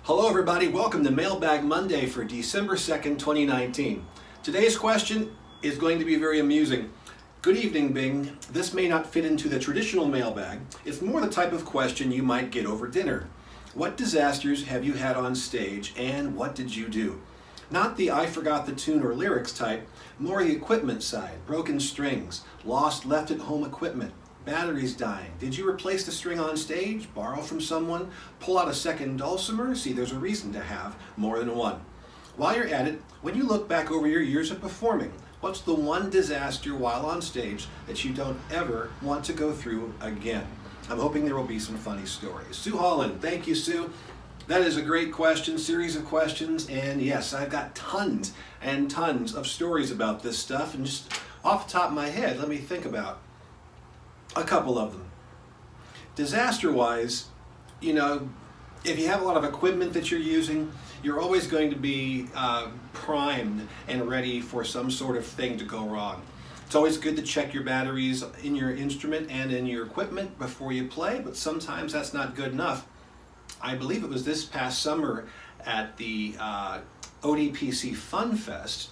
Hello everybody, welcome to Mailbag Monday for December 2nd, 2019. Today's question is going to be very amusing. Good evening, Bing. This may not fit into the traditional mailbag. It's more the type of question you might get over dinner. What disasters have you had on stage and what did you do? Not the I forgot the tune or lyrics type, more the equipment side, broken strings, lost left at home equipment, batteries dying. Did you replace the string on stage, borrow from someone, pull out a second dulcimer? See, there's a reason to have more than one. While you're at it, when you look back over your years of performing, what's the one disaster while on stage that you don't ever want to go through again? I'm hoping there will be some funny stories. Sue Holland, thank you, Sue. That is a great question, series of questions, and yes, I've got tons and tons of stories about this stuff, and just off the top of my head, let me think about a couple of them. Disaster-wise, if you have a lot of equipment that you're using, you're always going to be primed and ready for some sort of thing to go wrong. It's always good to check your batteries in your instrument and in your equipment before you play, but sometimes that's not good enough. I believe it was this past summer at the ODPC Fun Fest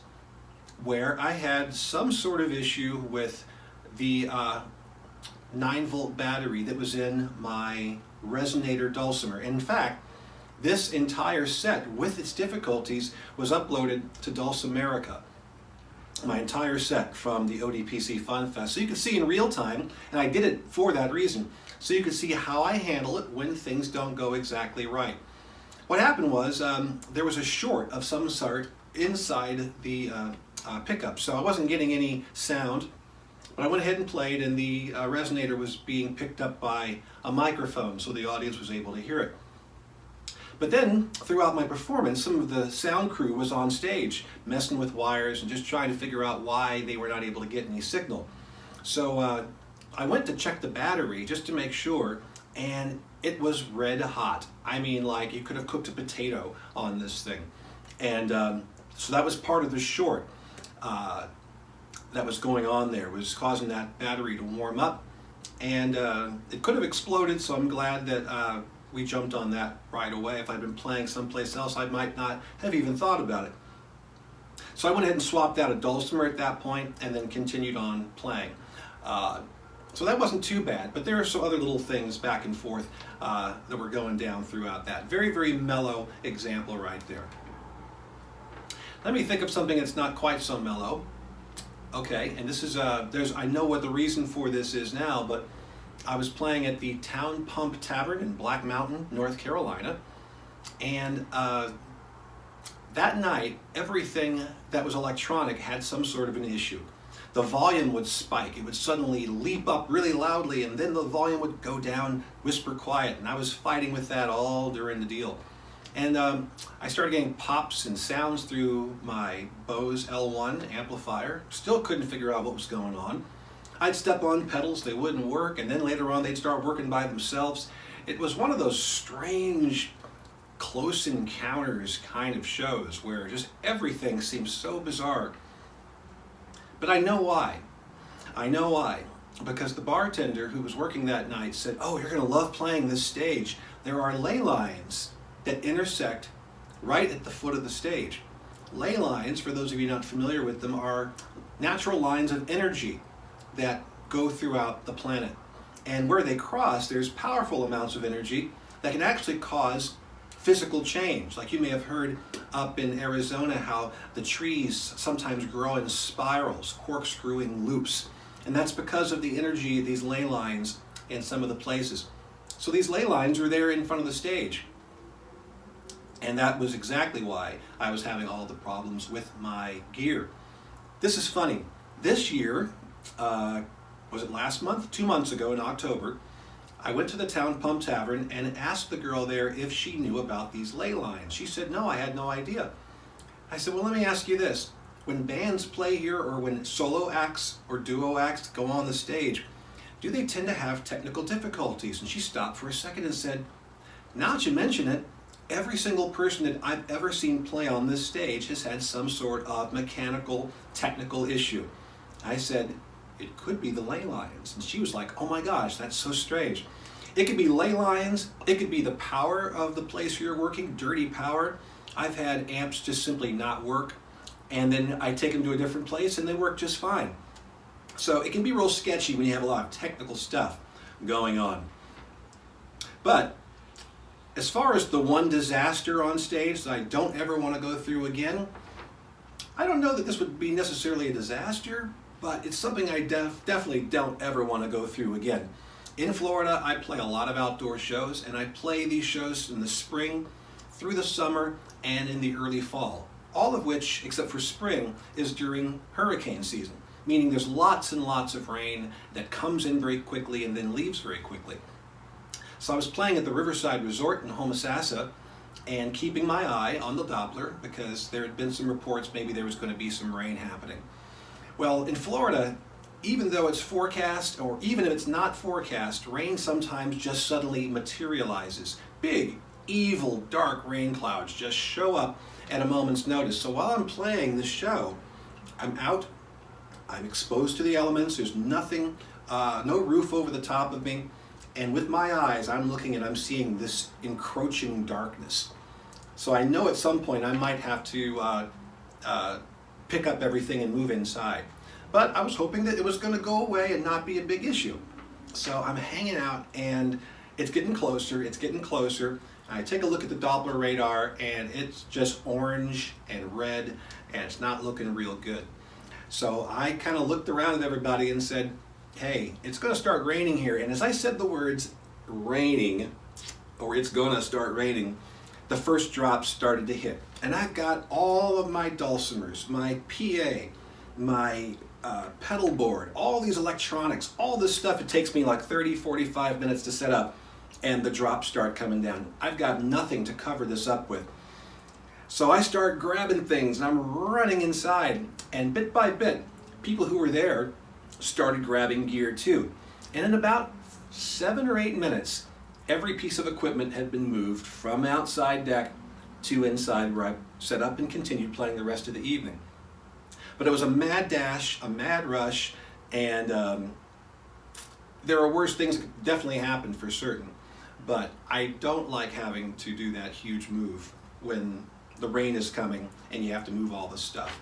where I had some sort of issue with the 9-volt battery that was in my resonator dulcimer. In fact, this entire set with its difficulties was uploaded to Dulcimerica. My entire set from the ODPC Fun Fest. So you can see in real time, and I did it for that reason, so you can see how I handle it when things don't go exactly right. What happened was there was a short of some sort inside the pickup, so I wasn't getting any sound. But I went ahead and played, and the resonator was being picked up by a microphone, so the audience was able to hear it. But then, throughout my performance, some of the sound crew was on stage, messing with wires and just trying to figure out why they were not able to get any signal. So I went to check the battery just to make sure, and it was red hot. I mean, like you could have cooked a potato on this thing. And so that was part of the short. That was going on there, was causing that battery to warm up, and it could have exploded, so I'm glad that we jumped on that right away. If I'd been playing someplace else, I might not have even thought about it. So I went ahead and swapped out a dulcimer at that point and then continued on playing. So that wasn't too bad, but there are some other little things back and forth that were going down throughout that. Very, very mellow example right there. Let me think of something that's not quite so mellow. Okay, and this is, I know what the reason for this is now, but I was playing at the Town Pump Tavern in Black Mountain, North Carolina, and that night, everything that was electronic had some sort of an issue. The volume would spike, it would suddenly leap up really loudly, and then the volume would go down, whisper quiet, and I was fighting with that all during the deal. And I started getting pops and sounds through my Bose L1 amplifier. Still couldn't figure out what was going on. I'd step on pedals, they wouldn't work, and then later on they'd start working by themselves. It was one of those strange close encounters kind of shows where just everything seems so bizarre. But I know why. I know why. Because the bartender who was working that night said, "Oh, you're going to love playing this stage. There are ley lines that intersect right at the foot of the stage." Ley lines, for those of you not familiar with them, are natural lines of energy that go throughout the planet. And where they cross, there's powerful amounts of energy that can actually cause physical change. Like you may have heard up in Arizona how the trees sometimes grow in spirals, corkscrewing loops. And that's because of the energy of these ley lines in some of the places. So these ley lines are there in front of the stage. And that was exactly why I was having all the problems with my gear. This is funny. This year, was it last month? 2 months ago in October, I went to the Town Pump Tavern and asked the girl there if she knew about these ley lines. She said, "No, I had no idea." I said, "Well, let me ask you this. When bands play here or when solo acts or duo acts go on the stage, do they tend to have technical difficulties?" And she stopped for a second and said, "Now that you mention it, every single person that I've ever seen play on this stage has had some sort of mechanical, technical issue." I said, "It could be the ley lines." And she was like, "Oh my gosh, that's so strange." It could be ley lines, it could be the power of the place you're working, dirty power. I've had amps just simply not work, and then I take them to a different place and they work just fine. So it can be real sketchy when you have a lot of technical stuff going on. But as far as the one disaster on stage that I don't ever want to go through again, I don't know that this would be necessarily a disaster, but it's something I definitely don't ever want to go through again. In Florida, I play a lot of outdoor shows, and I play these shows in the spring, through the summer, and in the early fall. All of which, except for spring, is during hurricane season, meaning there's lots and lots of rain that comes in very quickly and then leaves very quickly. So I was playing at the Riverside Resort in Homosassa and keeping my eye on the Doppler because there had been some reports maybe there was going to be some rain happening. Well, in Florida, even though it's forecast, or even if it's not forecast, rain sometimes just suddenly materializes. Big, evil, dark rain clouds just show up at a moment's notice. So while I'm playing this show, I'm out, I'm exposed to the elements, there's nothing, no roof over the top of me, and with my eyes I'm looking and I'm seeing this encroaching darkness. So I know at some point I might have to pick up everything and move inside. But I was hoping that it was going to go away and not be a big issue. So I'm hanging out and it's getting closer, it's getting closer. I take a look at the Doppler radar and it's just orange and red and it's not looking real good. So I kind of looked around at everybody and said, hey, it's going to start raining here. And as I said the words raining, or it's going to start raining, the first drops started to hit. And I've got all of my dulcimers, my PA, my pedal board, all these electronics, all this stuff. It takes me like 30, 45 minutes to set up, and the drops start coming down. I've got nothing to cover this up with. So I start grabbing things and I'm running inside, and bit by bit, people who were there started grabbing gear too. And in about 7 or 8 minutes, every piece of equipment had been moved from outside deck to inside where I set up and continued playing the rest of the evening. But it was a mad dash, a mad rush, and there are worse things that definitely happened for certain. But I don't like having to do that huge move when the rain is coming and you have to move all this stuff.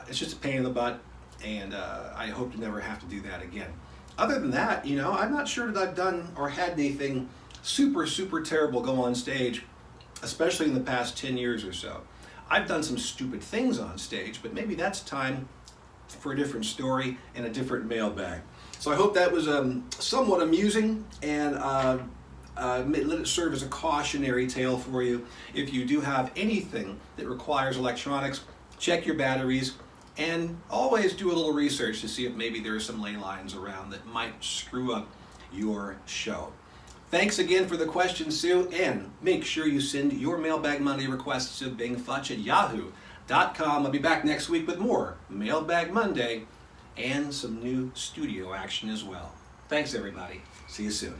It's just a pain in the butt, and I hope to never have to do that again. Other than that, you know, I'm not sure that I've done or had anything super, super terrible go on stage, especially in the past 10 years or so. I've done some stupid things on stage, but maybe that's time for a different story and a different mailbag. So I hope that was somewhat amusing, and let it serve as a cautionary tale for you. If you do have anything that requires electronics, check your batteries, and always do a little research to see if maybe there are some ley lines around that might screw up your show. Thanks again for the question, Sue, and make sure you send your Mailbag Monday requests to bingfutch@yahoo.com. I'll be back next week with more Mailbag Monday and some new studio action as well. Thanks, everybody. See you soon.